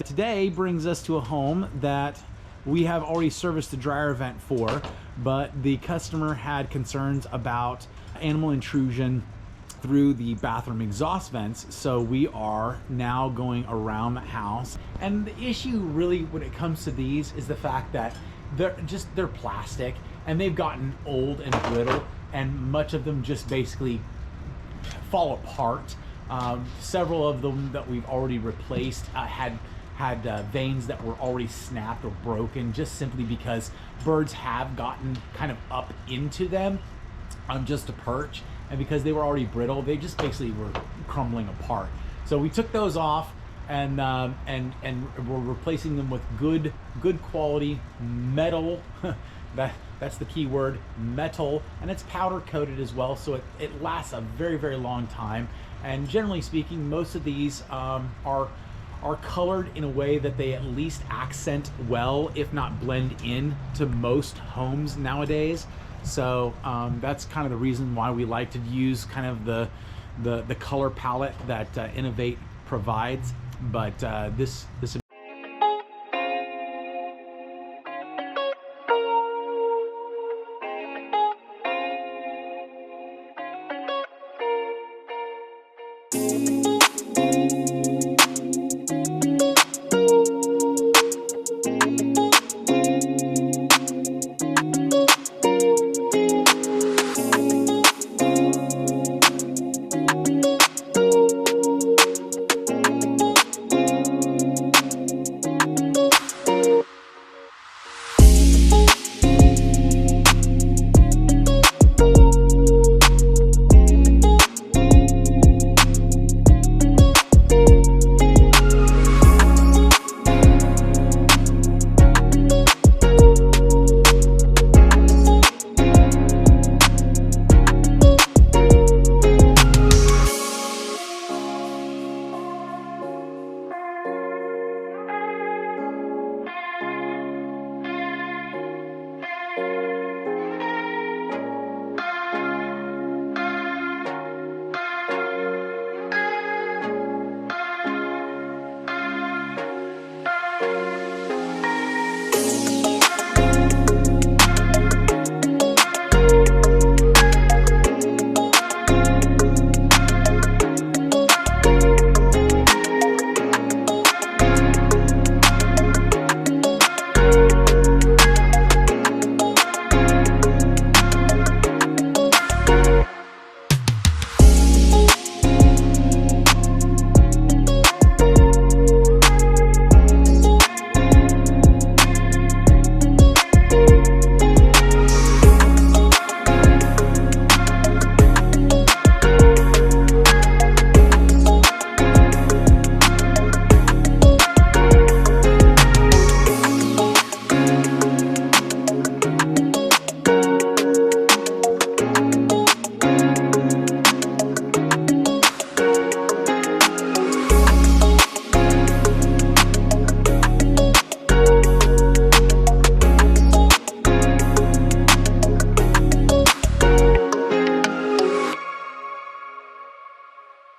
Today brings us to a home that we have already serviced the dryer vent for, but the customer had concerns about animal intrusion through the bathroom exhaust vents, so we are now going around the house. And the issue really when it comes to these is the fact that they're plastic and they've gotten old and brittle, and much of them just basically fall apart. Several of them that we've already replaced had veins that were already snapped or broken, just simply because birds have gotten kind of up into them just to perch, and because they were already brittle, they just basically were crumbling apart. So we took those off and we're replacing them with good quality metal. That's the key word, metal, and it's powder coated as well, so it lasts a very long time. And generally speaking, most of these are colored in a way that they at least accent well, if not blend in to most homes nowadays. So that's kind of the reason why we like to use kind of the color palette that Innovate provides. But this